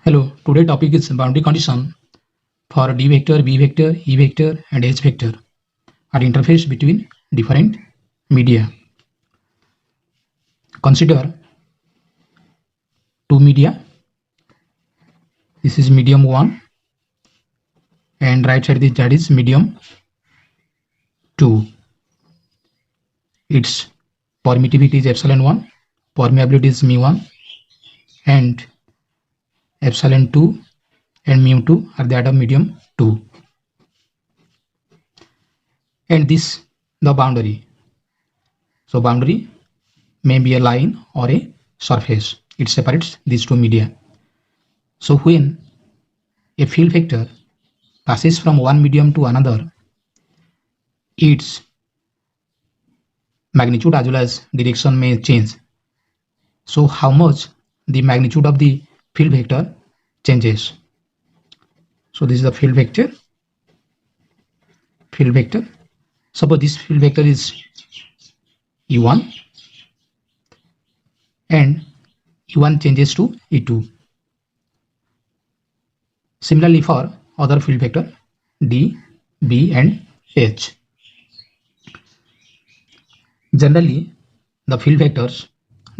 Hello, today topic is boundary condition for D vector, B vector, E vector and H vector are interface between different media. Consider two media. This is medium 1 and right side that is medium 2. Its permittivity is epsilon 1, permeability is mu1 and epsilon 2 and mu 2 are that of medium 2. And this the boundary. So boundary may be a line or a surface. It separates these two media. So when a field vector passes from one medium to another, its magnitude as well as direction may change. So how much the magnitude of the field vector changes. So this is the field vector. Suppose this field vector is E1 and E1 changes to E2. Similarly for other field vector D, B and H. Generally, the field vectors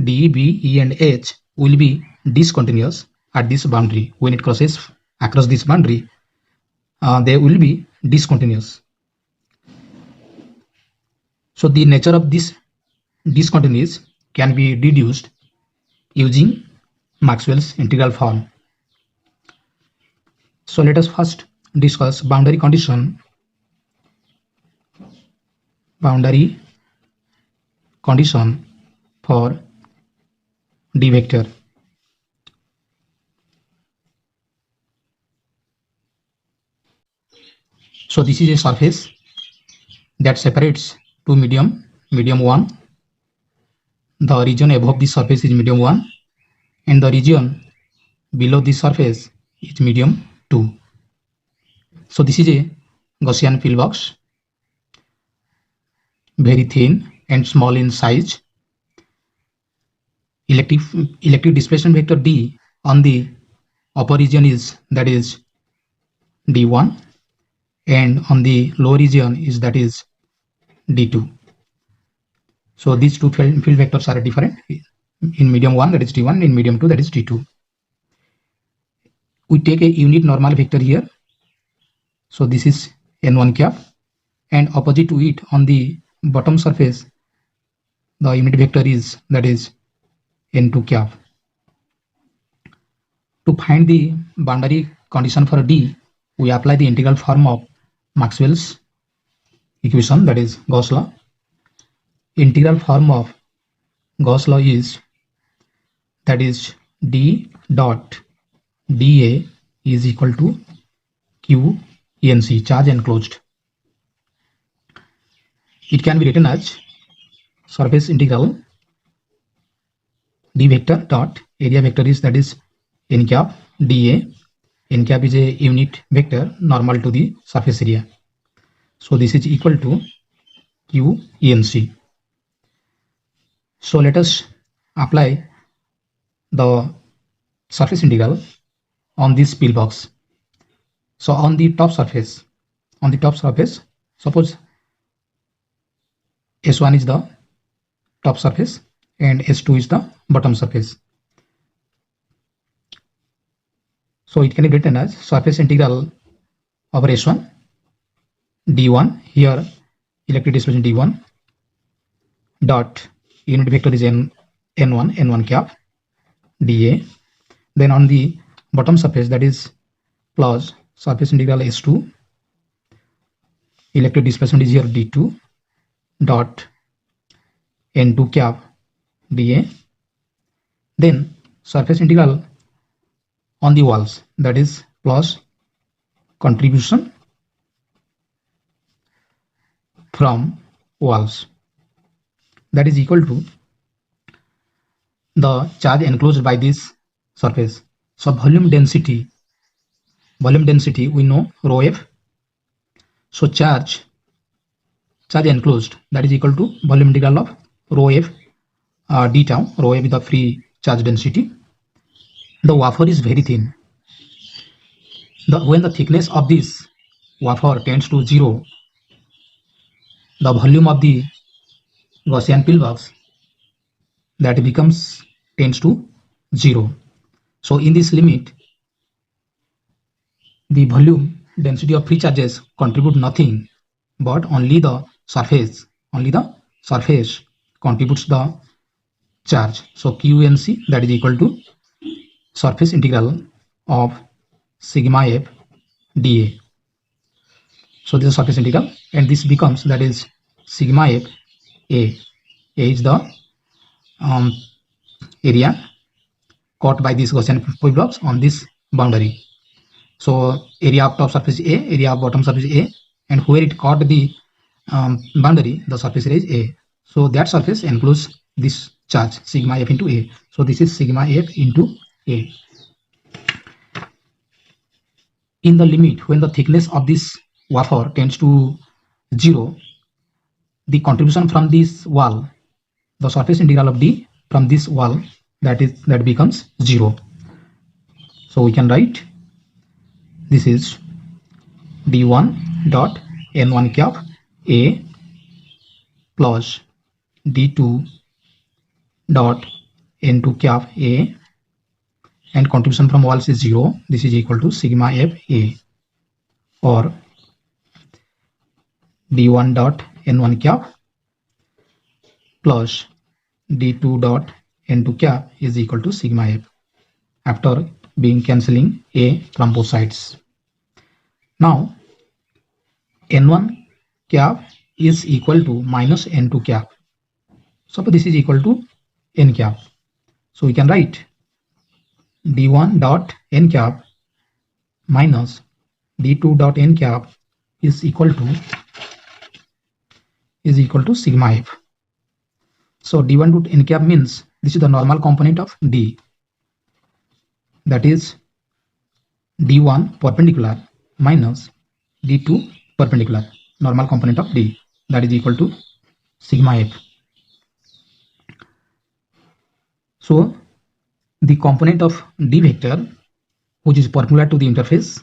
D, B, E and H will be discontinuous at this boundary. When it crosses across this boundary, they will be discontinuous. So the nature of this discontinuous can be deduced using Maxwell's integral form. So let us first discuss boundary condition for D vector. So this is a surface that separates two medium 1. The region above this surface is medium 1 and the region below this surface is medium 2. So this is a Gaussian pillbox, very thin and small in size. Electric displacement vector D on the upper region is that is D1 and on the lower region is that is D2. So these two field vectors are different. In medium 1 that is D1, in medium 2 that is D2. We take a unit normal vector here. So this is n1 cap and opposite to it on the bottom surface the unit vector is that is n2 cap. To find the boundary condition for D, we apply the integral form of Maxwell's equation, that is Gauss law. Integral form of Gauss law is that is D dot dA is equal to Q ENC, charge enclosed. It can be written as surface integral D vector dot area vector is that is n cap dA. N cap is a unit vector normal to the surface area. So this is equal to Q ENC. So let us apply the surface integral on this pillbox. So on the top surface, suppose S1 is the top surface and S2 is the bottom surface. So it can be written as surface integral over S1 D1, here electric displacement D1 dot unit vector is n1 cap dA. Then on the bottom surface that is plus surface integral S2, electric displacement is here D2 dot n2 cap dA. Then surface integral on the walls that is plus contribution from walls that is equal to the charge enclosed by this surface. So volume density we know rho f. So charge enclosed that is equal to volume integral of rho f d tau. Rho f is the free charge density. The wafer is very thin. when the thickness of this wafer tends to 0, the volume of the Gaussian pillbox that tends to 0. So in this limit, the volume density of free charges contribute nothing, but only the surface contributes the charge. So QNC, that is equal to surface integral of sigma f dA. So this is surface integral, and this becomes, that is sigma f A. A is the area caught by this Gaussian blocks on this boundary. So area of top surface is A, area of bottom surface is A, and where it caught the boundary, the surface area is A. So that surface encloses this charge sigma f into A. So this is sigma f into A. In the limit when the thickness of this wafer tends to 0, the contribution from this wall, the surface integral of D from this wall, that becomes 0. So we can write this is d1 dot n1 cap A plus d2 dot n2 cap A, and contribution from walls is 0. This is equal to sigma f A, or d1 dot n1 cap plus d2 dot n2 cap is equal to sigma f, after being cancelling A from both sides. Now n1 cap is equal to minus n2 cap. Suppose this is equal to n cap. So we can write d1 dot n cap minus d2 dot n cap is equal to sigma f. So d1 dot n cap means this is the normal component of D, that is d1 perpendicular minus d2 perpendicular, normal component of D, that is equal to sigma f. So the component of D vector, which is perpendicular to the interface,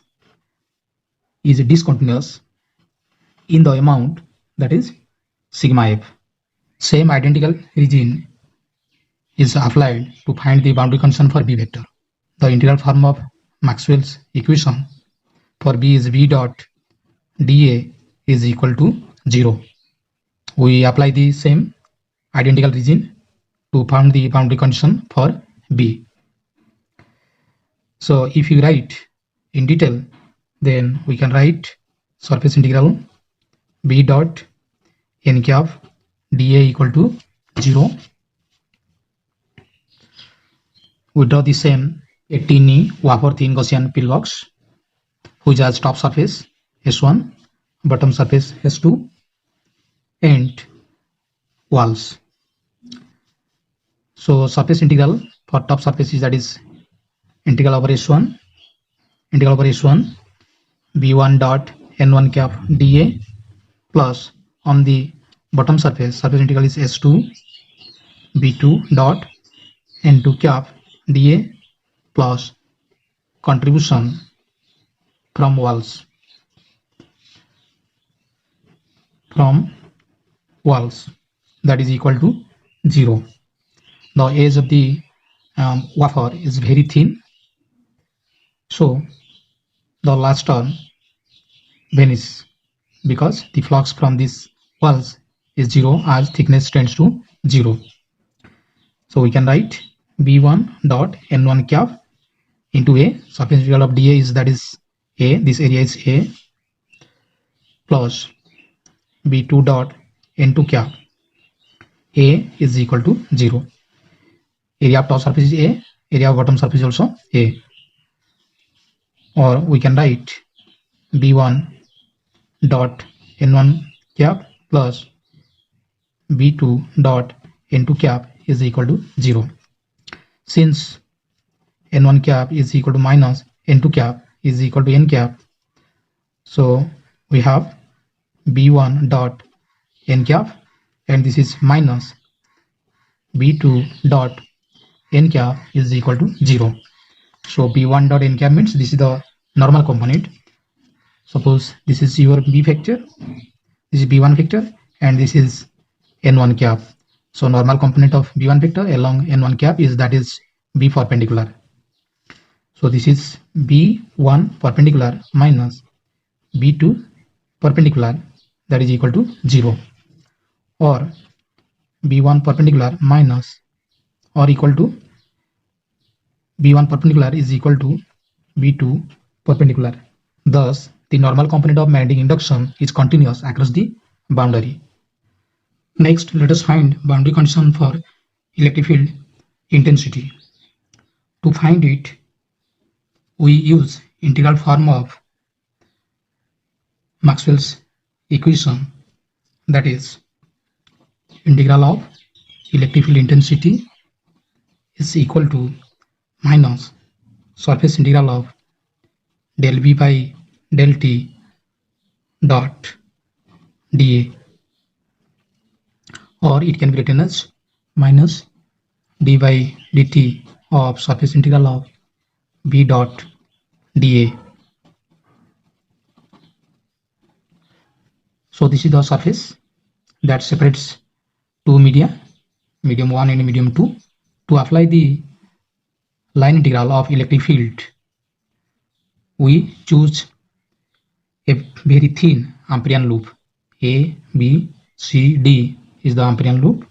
is discontinuous in the amount, that is sigma f. Same identical regime is applied to find the boundary condition for B vector. The integral form of Maxwell's equation for B is V dot dA is equal to 0. We apply the same identical regime to find the boundary condition for B. So if you write in detail, then we can write surface integral B dot n cap dA equal to 0. We draw the same a teeny wafer thin Gaussian pillbox which has top surface S1, bottom surface S2, and walls. So surface integral for top surface is, that is integral over S1 B1 dot n1 cap dA, plus on the bottom surface integral is S2 B2 dot n2 cap dA, plus contribution from walls that is equal to 0. The edge of the wafer is very thin, so the last term vanishes because the flux from these walls is 0 as thickness tends to 0. So we can write B1 dot n1 cap into A, surface integral of dA is, that is A, this area is A, plus B2 dot n2 cap A is equal to 0. Area of top surface is A, area of bottom surface is also A. Or we can write B1 dot n1 cap plus B2 dot n2 cap is equal to 0. Since n1 cap is equal to minus n2 cap is equal to n cap, so we have B1 dot n cap, and this is minus B2 dot n cap is equal to 0. So B1 dot n cap means this is the normal component. Suppose this is your B vector, this is B1 vector, and this is N1 cap. So normal component of B1 vector along N1 cap is, that is B perpendicular. So this is B1 perpendicular minus B2 perpendicular, that is equal to 0, or B1 perpendicular minus or equal to B1 perpendicular is equal to B2 perpendicular. Thus, the normal component of magnetic induction is continuous across the boundary. Next, let us find boundary condition for electric field intensity. To find it, we use integral form of Maxwell's equation, that is integral of electric field intensity is equal to minus surface integral of del V by del T dot dA, or it can be written as minus d by dt of surface integral of B dot dA. So this is the surface that separates two media, medium 1 and medium 2. To apply the line integral of electric field, we choose a very thin Ampérian loop. A, B, C, D is the Ampérian loop.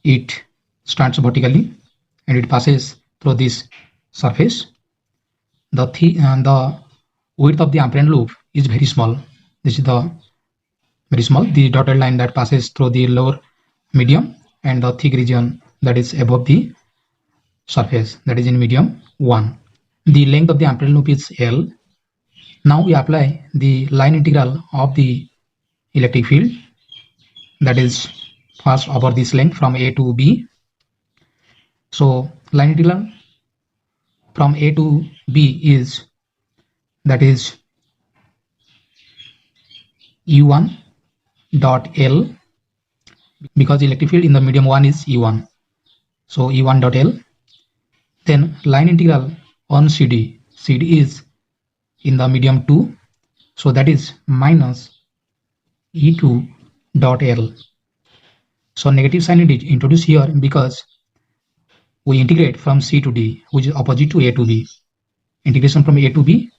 It starts vertically and it passes through this surface. The width of the Ampérian loop is very small. This is the very small, the dotted line that passes through the lower medium, and the thick region that is above the surface, that is in medium 1. The length of the Ampérian loop is L. Now we apply the line integral of the electric field, that is first over this length from A to B. So line integral from A to B is, that is E1 dot L, because electric field in the medium 1 is E1. So E1 dot L. Then line integral on CD. CD is in the medium 2. So that is minus E2 dot L. So negative sign is introduced here because we integrate from C to D, which is opposite to A to B. Integration from A to B,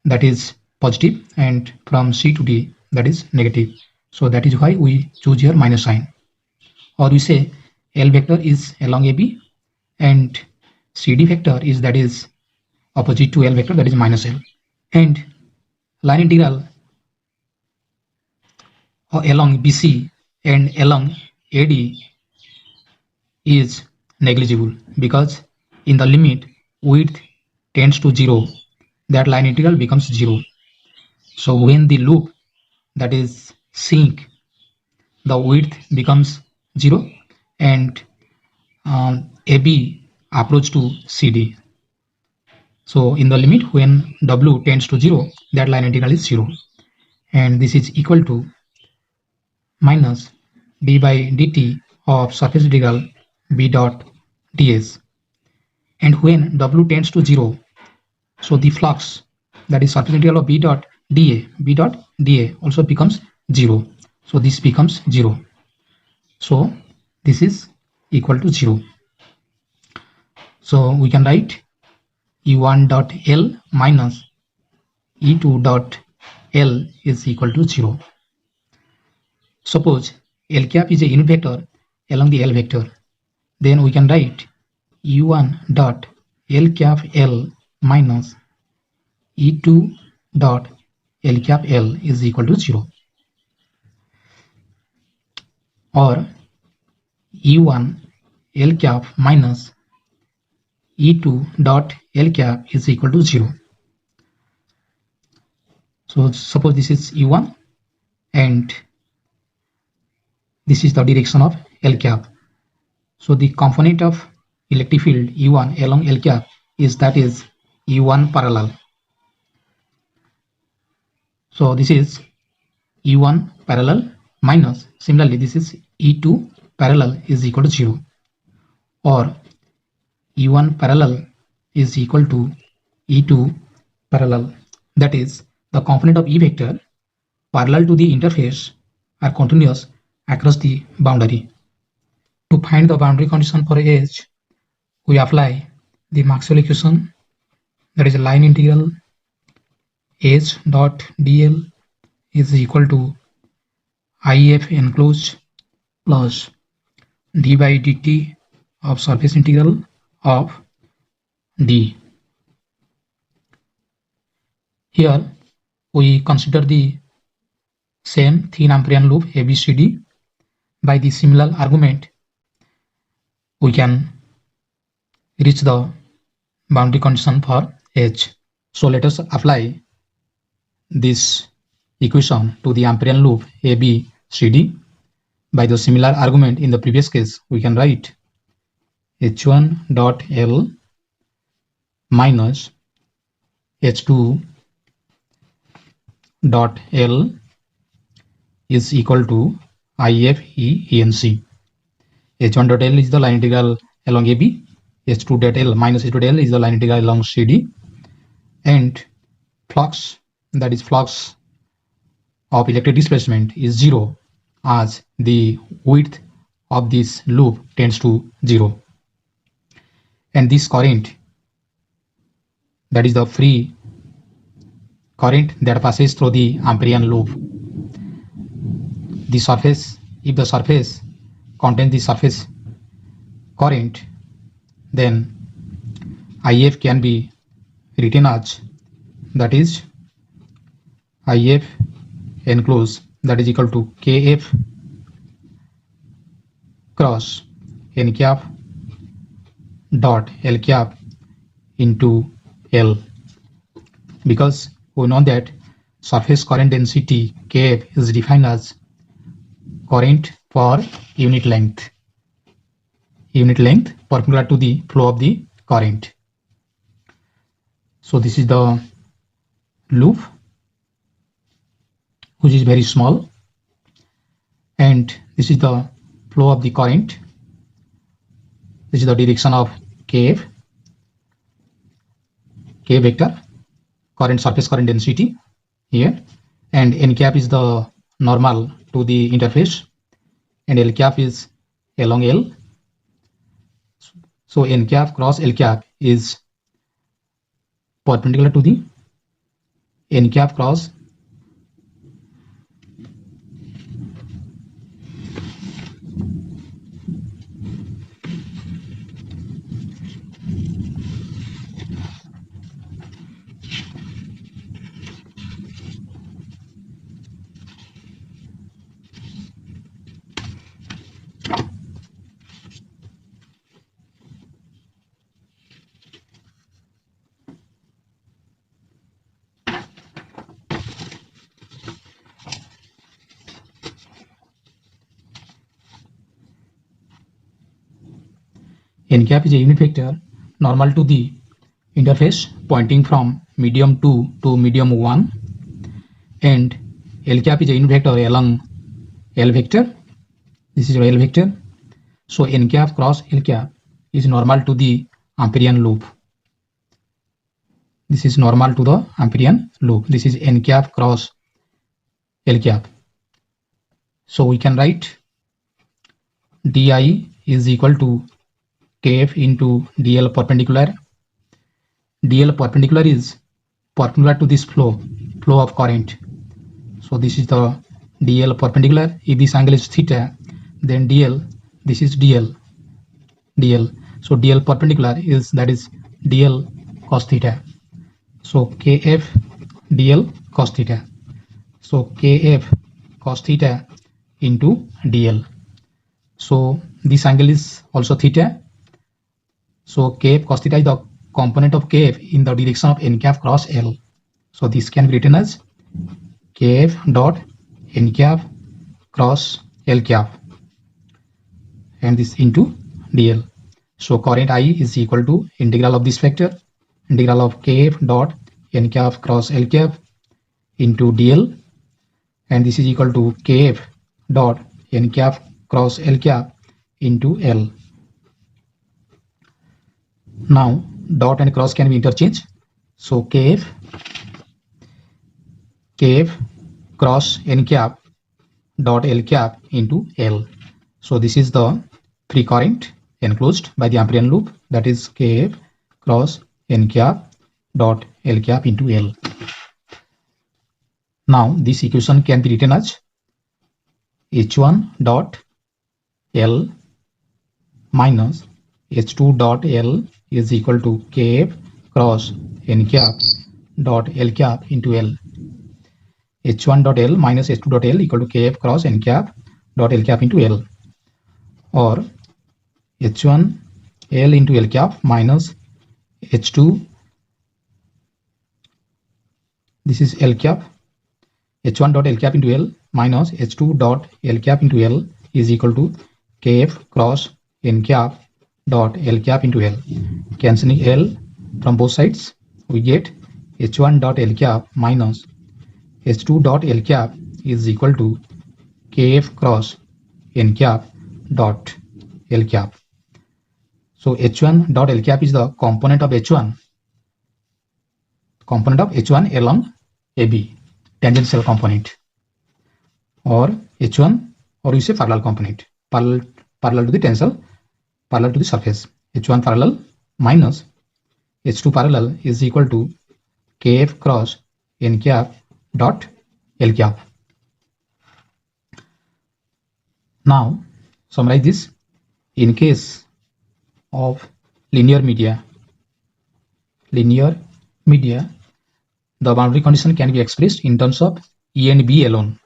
that is positive, and from C to D, that is negative. So that is why we choose here minus sign. Or we say L vector is along AB and CD vector is, that is opposite to L vector, that is minus L. And line integral along BC and along AD is negligible, because in the limit width tends to 0, that line integral becomes 0. So when the loop, that is sink, the width becomes 0 and AB approach to CD. So in the limit when W tends to 0, that line integral is 0, and this is equal to minus d by dt of surface integral B dot ds. And when W tends to 0, so the flux, that is surface integral of B dot dA also becomes 0. So this becomes 0. So this is equal to 0. So we can write E1 dot L minus E2 dot L is equal to 0. Suppose L cap is a unit vector along the L vector, then we can write E1 dot L cap L minus E2 dot L cap L is equal to 0. Or E1 L cap minus E2 dot L cap is equal to 0. So suppose this is E1 and this is the direction of L cap. So the component of electric field E1 along L cap is, that is E1 parallel. So this is E1 parallel minus, similarly this is E2 parallel is equal to 0, or E1 parallel is equal to E2 parallel. That is, the component of E vector parallel to the interface are continuous across the boundary. To find the boundary condition for H, we apply the Maxwell equation, that is a line integral H dot dl is equal to IF enclosed plus d by dt of surface integral of d. Here we consider the same thin Ampérian loop ABCD. By the similar argument, we can reach the boundary condition for H. So let us apply this equation to the Ampérian loop ABCD. By the similar argument in the previous case, we can write H1 dot L minus H2 dot L is equal to IF ENC. H1 dot L is the line integral along AB, H2 dot L minus H2 dot L is the line integral along CD, and flux, that is flux of electric displacement, is 0 as the width of this loop tends to 0. And this current, that is the free current that passes through the Ampérian loop. The surface, if the surface contains the surface current, then IF can be written as, that is IF enclosed, that is equal to KF cross N cap dot L cap into L, because we know that surface current density Kf is defined as current per unit length perpendicular to the flow of the current. So this is the loop, which is very small, and this is the flow of the current. This is the direction of Kf vector, current surface current density here, and N cap is the normal to the interface, and L cap is along L. So N cap cross L cap is perpendicular to the N cap cross N cap is a unit vector normal to the interface pointing from medium 2 to medium 1, and L cap is a unit vector along L vector. This is your L vector. So N cap cross L cap is normal to the Ampérian loop. This is normal to the Ampérian loop. This is N cap cross L cap. So we can write di is equal to Kf into dl perpendicular. Dl perpendicular is perpendicular to this flow of current. So this is the dl perpendicular. If this angle is theta, then dl, this is dl. So dl perpendicular is, that is dl cos theta. So Kf dl cos theta. So Kf cos theta into dl. So this angle is also theta. So Kf cos theta is the component of Kf in the direction of N cap cross L. So this can be written as Kf dot N cap cross L cap, and this into dl. So current I is equal to integral of this vector, integral of Kf dot N cap cross L cap into dl, and this is equal to Kf dot N cap cross L cap into L. Now dot and cross can be interchanged. So kf cross n cap dot L cap into L. So this is the free current enclosed by the Amperian loop, that is kf cross n cap dot L cap into L. Now this equation can be written as H1 dot L minus H2 dot L is equal to kf cross n cap dot L cap into L. H1 dot L minus H2 dot L equal to kf cross n cap dot L cap into L, or H1 L into L cap minus H2, this is L cap, H1 dot L cap into L minus H2 dot L cap into L is equal to kf cross n cap dot L cap into L. Cancelling L from both sides, we get H1 dot L cap minus H2 dot L cap is equal to kf cross n cap dot L cap. So H1 dot L cap is the component of H1 along AB, tangential component, or H1, or we say parallel component, parallel to the tensile, parallel to the surface. H1 parallel minus H2 parallel is equal to kf cross n cap dot L cap. Now summarize this. In case of linear media, the boundary condition can be expressed in terms of E and B alone.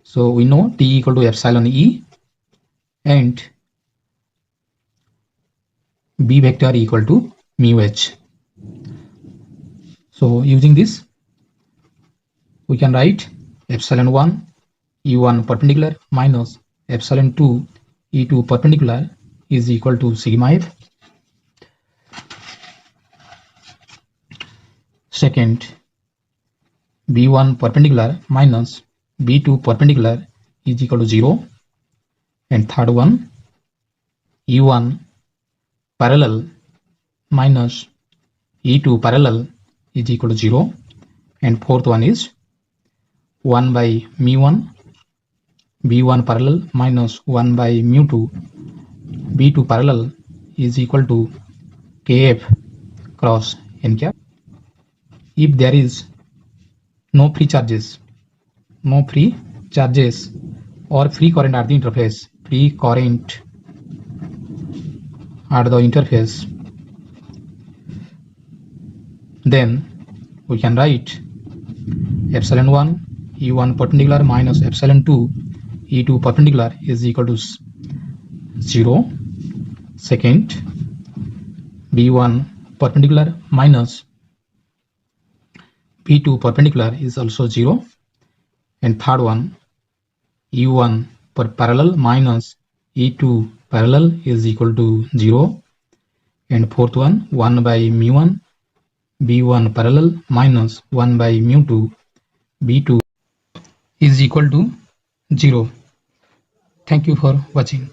So we know T equal to epsilon E and B vector equal to mu H. So using this, we can write epsilon 1 E1 perpendicular minus epsilon 2 E2 perpendicular is equal to sigma F. Second, B1 perpendicular minus B2 perpendicular is equal to 0. And third one, E1 parallel minus E2 parallel is equal to 0. And fourth one is 1 by mu1 B1 parallel minus 1 by mu2 B2 parallel is equal to kf cross n cap. If there is no free charges or free current at the interface, then we can write epsilon 1 E1 perpendicular minus epsilon 2 E2 perpendicular is equal to 0. Second, B1 perpendicular minus B2 perpendicular is also 0. And third one, E1 parallel minus E2 parallel is equal to 0. And fourth one, 1 by mu1 B1 parallel minus 1 by mu2 B2 is equal to 0. Thank you for watching.